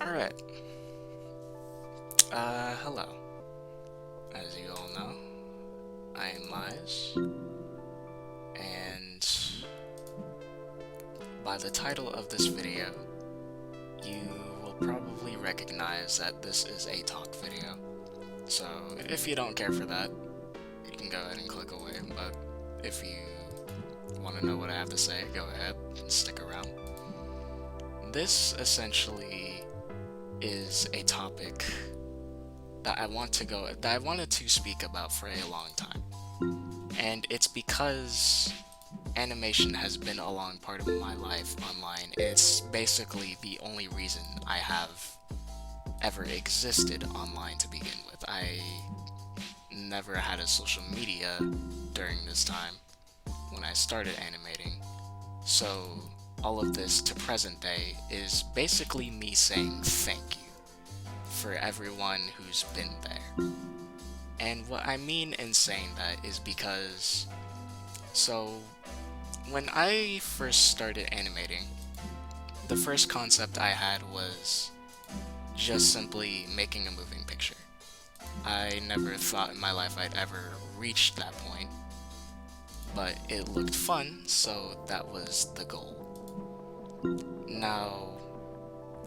Alright, hello. As you all know, I am Miles, and by the title of this video, you will probably recognize that this is a talk video. So, if you don't care for that, you can go ahead and click away, but if you want to know what I have to say, go ahead and stick around. This essentially is a topic that I wanted to speak about for a long time. And it's because animation has been a long part of my life online. It's basically the only reason I have ever existed online to begin with. I never had a social media during this time when I started animating. So all of this to present day is basically me saying thank you for everyone who's been there. And what I mean in saying that is because, so, when I first started animating, the first concept I had was just simply making a moving picture. I never thought in my life I'd ever reach that point, but it looked fun, so that was the goal. Now,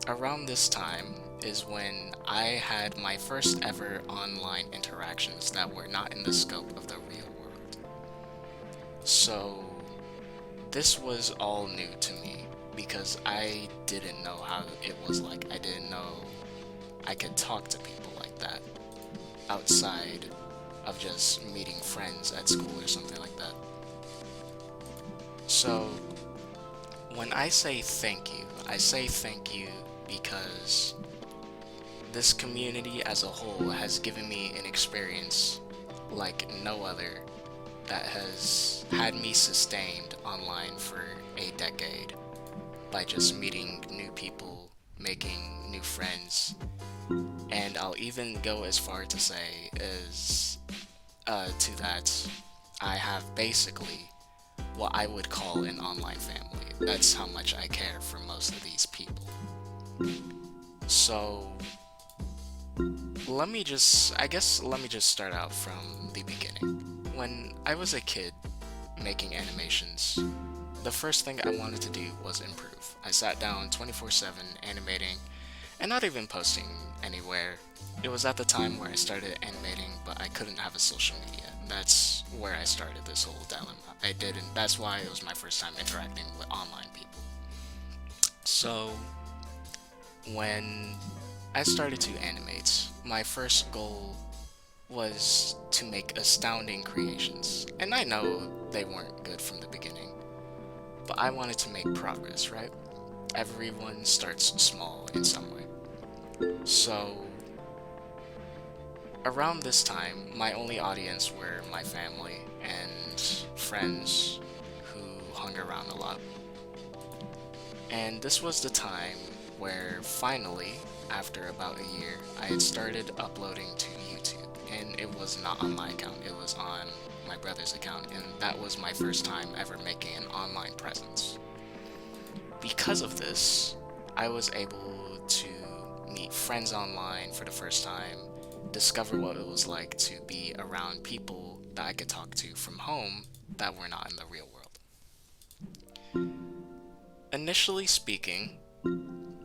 around this time is when I had my first ever online interactions that were not in the scope of the real world. So, this was all new to me because I didn't know how it was like. I didn't know I could talk to people like that outside of just meeting friends at school or something like that. So, when I say thank you because this community as a whole has given me an experience like no other that has had me sustained online for a decade by just meeting new people, making new friends, and I'll even go as far to say as to that I have basically what I would call an online family. That's how much I care for most of these people. So let me just start out from the beginning. When I was a kid making animations, the first thing I wanted to do was improve. I sat down 24/7 animating and not even posting anywhere. It was at the time where I started animating, but I couldn't have a social media. That's where I started this whole dilemma. That's why it was my first time interacting with online people. So, when I started to animate, my first goal was to make astounding creations. And I know they weren't good from the beginning, but I wanted to make progress, right? Everyone starts small in some way. So, around this time, my only audience were my family and friends who hung around a lot. And this was the time where finally, after about a year, I had started uploading to YouTube. And it was not on my account, it was on my brother's account, and that was my first time ever making an online presence. Because of this, I was able to meet friends online for the first time, discover what it was like to be around people that I could talk to from home that were not in the real world. Initially speaking,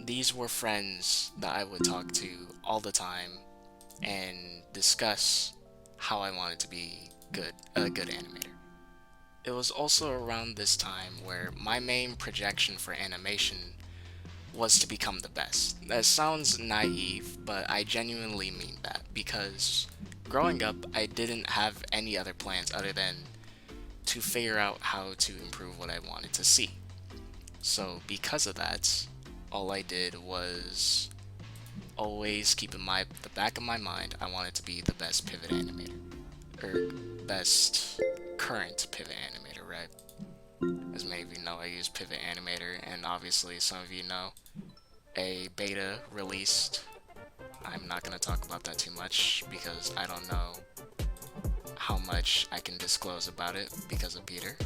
these were friends that I would talk to all the time and discuss how I wanted to be a good animator. It was also around this time where my main projection for animation was to become the best. That sounds naive, but I genuinely mean that because growing up, I didn't have any other plans other than to figure out how to improve what I wanted to see. So, because of that, all I did was always keep in the back of my mind, I wanted to be the best pivot animator, or best current pivot animator, right? As many of you know, I use Pivot Animator, and obviously some of you know, a beta released. I'm not going to talk about that too much because I don't know how much I can disclose about it because of Peter.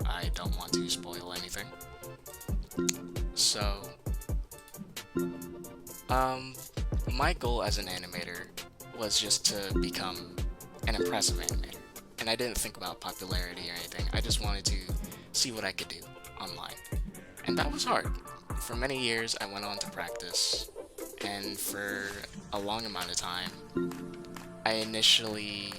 I don't want to spoil anything. So, um, my goal as an animator was just to become an impressive animator. And I didn't think about popularity or anything. I just wanted to see what I could do online. And that was hard. For many years, I went on to practice, and for a long amount of time, I initially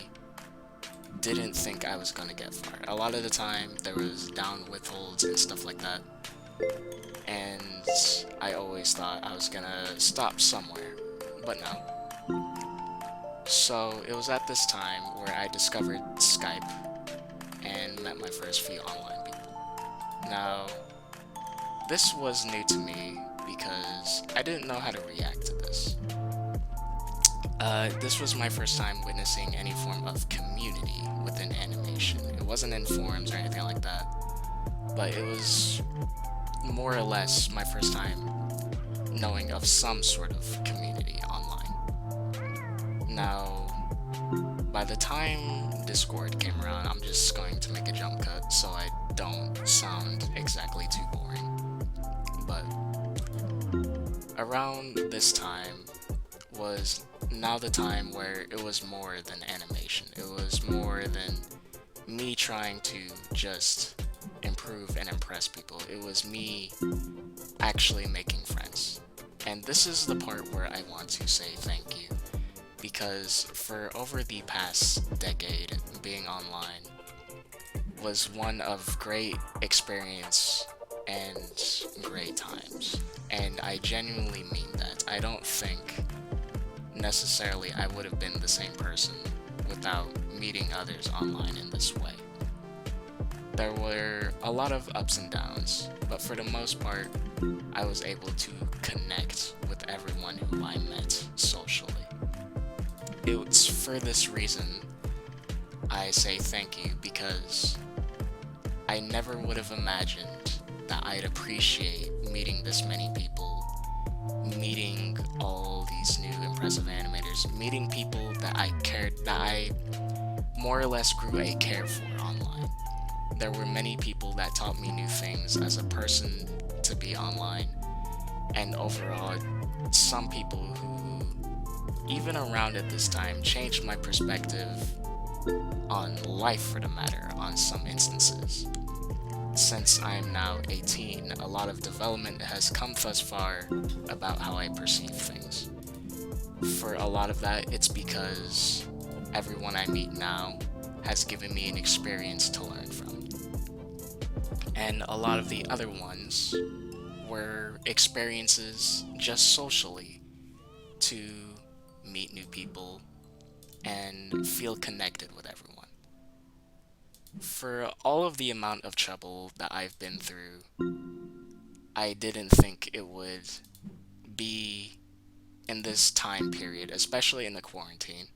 didn't think I was gonna get far. A lot of the time, there was down withholds and stuff like that, and I always thought I was gonna stop somewhere, but no. So it was at this time where I discovered Skype and met my first few online people. Now, this was new to me because I didn't know how to react to this. This was my first time witnessing any form of community within animation. It wasn't in forums or anything like that, but it was more or less my first time knowing of some sort of community online. Now, by the time Discord came around, I'm just going to make a jump cut so I don't sound exactly too boring. But around this time was now the time where it was more than animation. It was more than me trying to just improve and impress people. It was me actually making friends. And this is the part where I want to say thank you. Because for over the past decade, being online was one of great experience and great times. And I genuinely mean that. I don't think necessarily I would have been the same person without meeting others online in this way. There were a lot of ups and downs, but for the most part, I was able to connect with everyone who I met socially. It's for this reason I say thank you, because I never would have imagined that I'd appreciate meeting this many people, meeting all these new impressive animators, meeting people that I more or less grew a care for online. There were many people that taught me new things as a person to be online, and overall, some people who, even around at this time, changed my perspective on life for the matter on some instances. Since I am now 18, a lot of development has come thus far about how I perceive things. For a lot of that, it's because everyone I meet now has given me an experience to learn from. And a lot of the other ones were experiences just socially to meet new people and feel connected with everyone. For all of the amount of trouble that I've been through, I didn't think it would be in this time period, especially in the quarantine.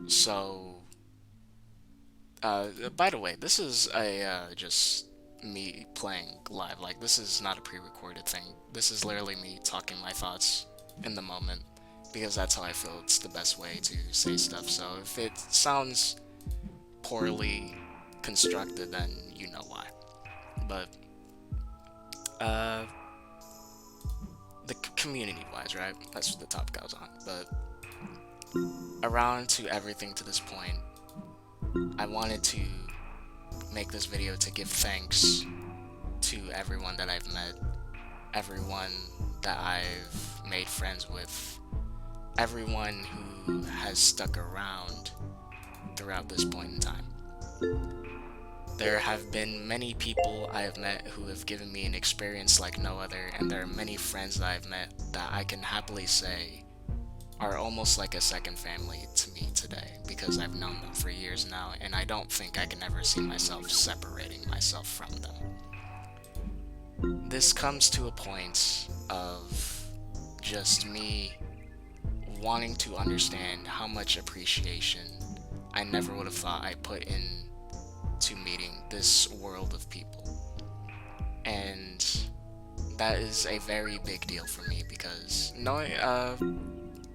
So, by the way, this is just me playing live. Like, this is not a pre-recorded thing. This is literally me talking my thoughts in the moment, because that's how I feel it's the best way to say stuff. So if it sounds poorly constructed, then you know why. But the community-wise, right? That's what the topic I was on. But around to everything to this point, I wanted to make this video to give thanks to everyone that I've met, everyone that I've made friends with, everyone who has stuck around throughout this point in time. There have been many people I have met who have given me an experience like no other, and there are many friends that I've met that I can happily say are almost like a second family to me today, because I've known them for years now, and I don't think I can ever see myself separating myself from them. This comes to a point of just me wanting to understand how much appreciation I never would have thought I put in to meeting this world of people. And that is a very big deal for me, because knowing,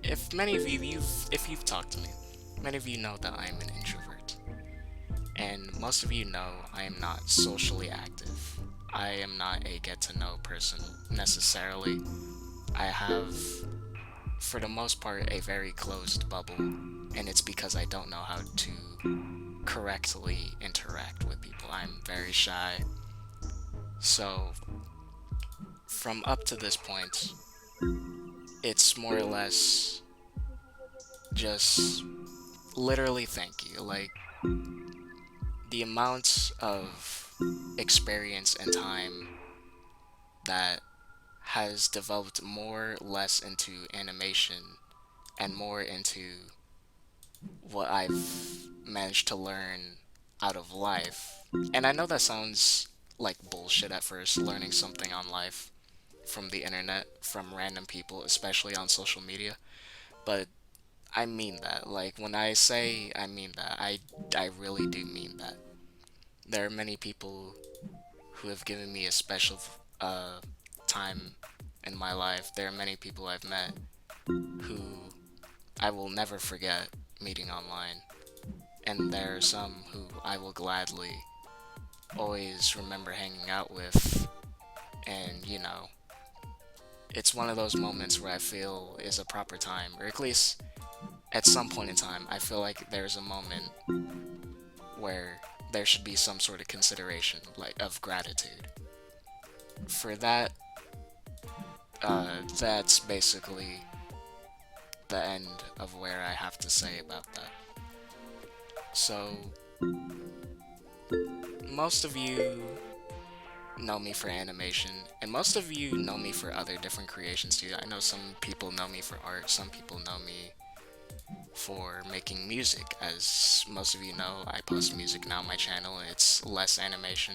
if many of you, if you've talked to me, many of you know that I am an introvert. And most of you know I am not socially active. I am not a get to know person necessarily. I have, for the most part, a very closed bubble, and it's because I don't know how to correctly interact with people. I'm very shy. So, from up to this point, it's more or less just literally thank you. Like, the amount of experience and time that has developed more less into animation and more into what I've managed to learn out of life. And I know that sounds like bullshit at first, learning something on life from the internet, from random people, especially on social media. But I mean that. Like, when I say I mean that, I really do mean that. There are many people who have given me a special uh, time in my life. There are many people I've met who I will never forget meeting online. And there are some who I will gladly always remember hanging out with. And, it's one of those moments where I feel is a proper time, or at least at some point in time, I feel like there's a moment where there should be some sort of consideration, like of gratitude. For that, that's basically the end of where I have to say about that. So, most of you know me for animation, and most of you know me for other different creations too. I know some people know me for art, some people know me for making music. As most of you know, I post music now on my channel, and it's less animation.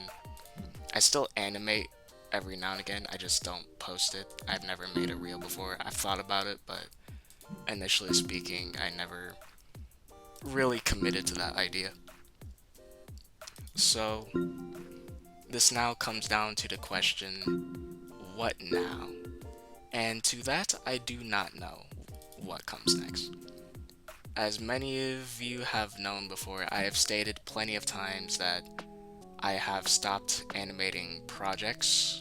I still animate every now and again, I just don't post it. I've never made a reel before. I've thought about it, but initially speaking, I never really committed to that idea. So, this now comes down to the question, what now? And to that, I do not know what comes next. As many of you have known before, I have stated plenty of times that I have stopped animating projects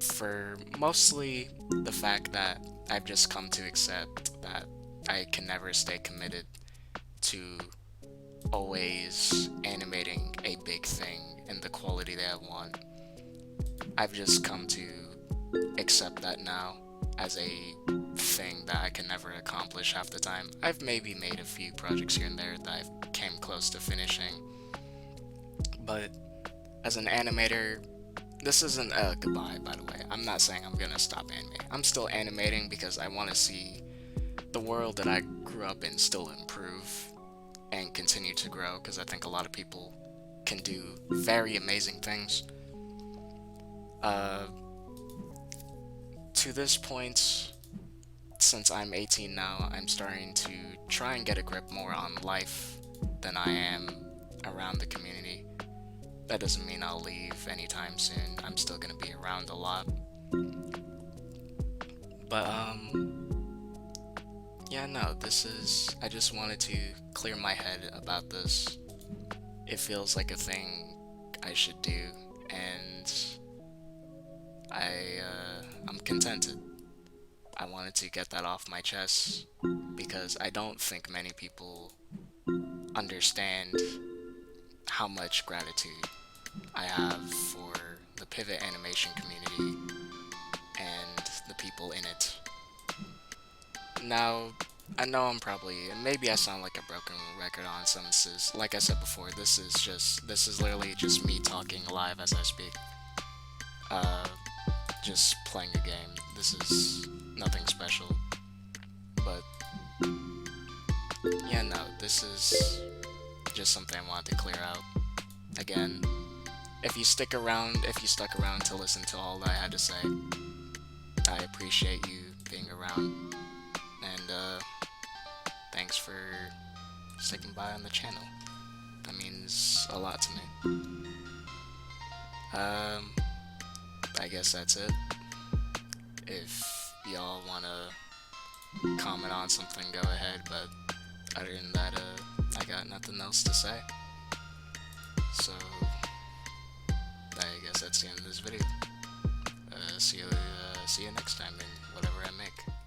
for mostly the fact that I've just come to accept that I can never stay committed to always animating a big thing in the quality that I want. I've just come to accept that now as a thing that I can never accomplish half the time. I've maybe made a few projects here and there that I've came close to finishing, but as an animator, this isn't a goodbye, by the way. I'm not saying I'm gonna stop animating. I'm still animating because I want to see the world that I grew up in still improve and continue to grow, because I think a lot of people can do very amazing things. To this point, since I'm 18 now, I'm starting to try and get a grip more on life than I am around the community. That doesn't mean I'll leave anytime soon. I'm still gonna be around a lot. But, yeah, no, I just wanted to clear my head about this. It feels like a thing I should do, and I'm contented. I wanted to get that off my chest because I don't think many people understand how much gratitude I have for the Pivot animation community and the people in it. Now, I know maybe I sound like a broken record on some instances. Like I said before, this is literally just me talking live as I speak. Just playing a game. This is nothing special. But, yeah, no, this is just something I wanted to clear out. Again, if you stuck around to listen to all that I had to say, I appreciate you being around. And, thanks for sticking by on the channel. That means a lot to me. I guess that's it. If y'all wanna comment on something, go ahead, but other than that, I got nothing else to say. So, I guess that's that's the end of this video. See you next time in whatever I make.